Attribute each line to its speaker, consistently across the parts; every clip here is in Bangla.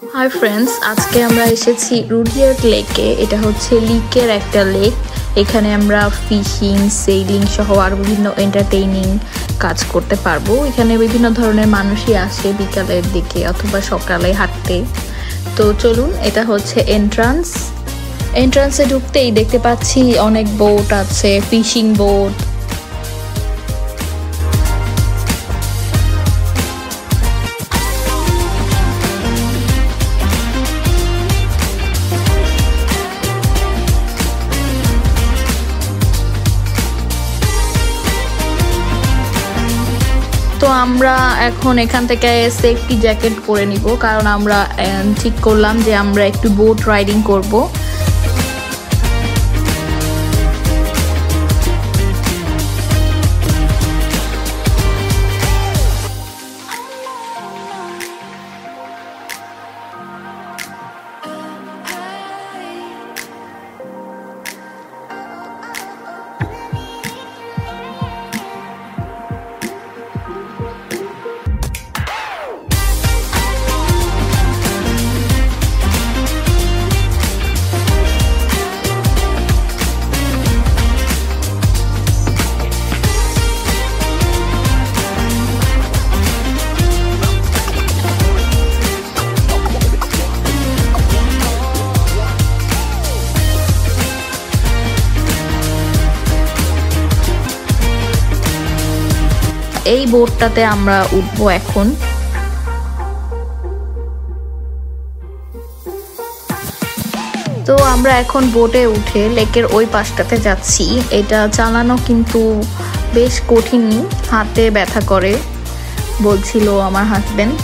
Speaker 1: হাই ফ্রেন্ডস, আজকে আমরা এসেছি রুডিয়ার্ট লেকে। এটা হচ্ছে লিকের একটা লেক। এখানে আমরা ফিশিং, সেইলিং সহ আর বিভিন্ন এন্টারটেইনিং কাজ করতে পারবো। এখানে বিভিন্ন ধরনের মানুষই আসে বিকালের দিকে অথবা সকালে হাঁটতে। তো চলুন, এটা হচ্ছে এন্ট্রান্সে ঢুকতেই দেখতে পাচ্ছি অনেক বোট আছে, ফিশিং বোট। তো আমরা এখন এখান থেকে সেফটি জ্যাকেট পরে নিব, কারণ আমরা ঠিক করলাম যে আমরা একটু বোট রাইডিং করব। এই বোটটাতে আমরা উঠবো এখন। তো আমরা এখন বোটে উঠে লেকের ওই পাশটাতে যাচ্ছি। এটা চালানো কিন্তু বেশ কঠিন, হাতে ব্যথা করে বলছিল আমার হাজবেন্ড।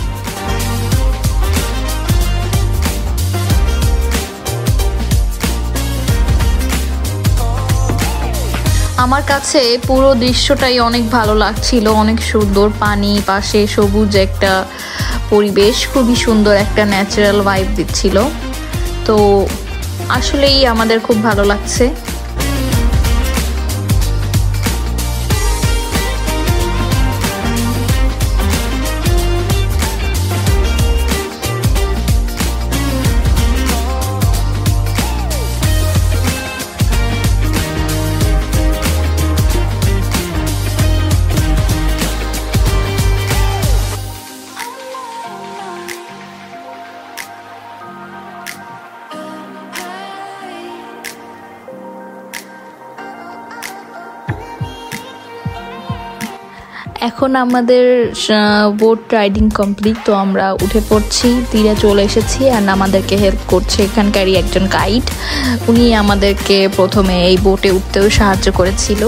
Speaker 1: আমার কাছে পুরো দৃশ্যটাই অনেক ভালো লাগছিল, অনেক সুন্দর পানি, পাশে সবুজ একটা পরিবেশ, খুবই সুন্দর একটা ন্যাচারাল ভাইব দিচ্ছিল। তো আসলেই আমাদের খুব ভালো লাগছে। এখন আমাদের বোট রাইডিং কমপ্লিট। তো আমরা উঠে পড়ছি, তীরে চলে এসেছি। আর আমাদেরকে হেল্প করছে এখানকারই একজন গাইড। উনি আমাদেরকে প্রথমে এই বোটে উঠতেও সাহায্য করেছিল।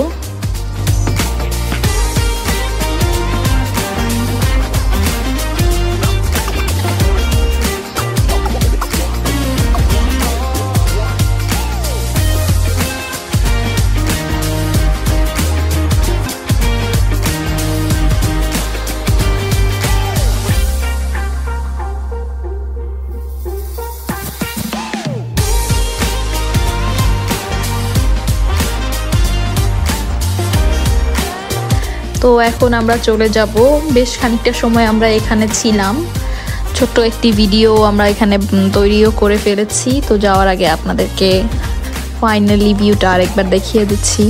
Speaker 1: তো এখন আমরা চলে যাব। বেশ খানিকটা সময় আমরা এখানে ছিলাম, ছোট্ট একটি ভিডিও আমরা এখানে তৈরিও করে ফেলেছি। তো যাওয়ার আগে আপনাদেরকে ফাইনালি ভিউটা আরেকবার দেখিয়ে দিচ্ছি।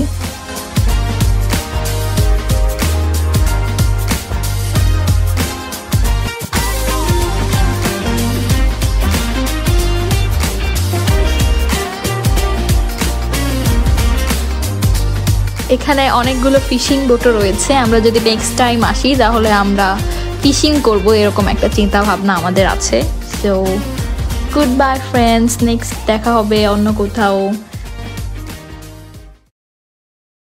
Speaker 1: এখানে অনেকগুলো ফিশিং বোটও রয়েছে। আমরা যদি নেক্সট টাইম আসি তাহলে আমরা ফিশিং করব, এরকম একটা চিন্তা ভাবনা আমাদের আছে। So good bye friends, next দেখা হবে অন্য কোথাও।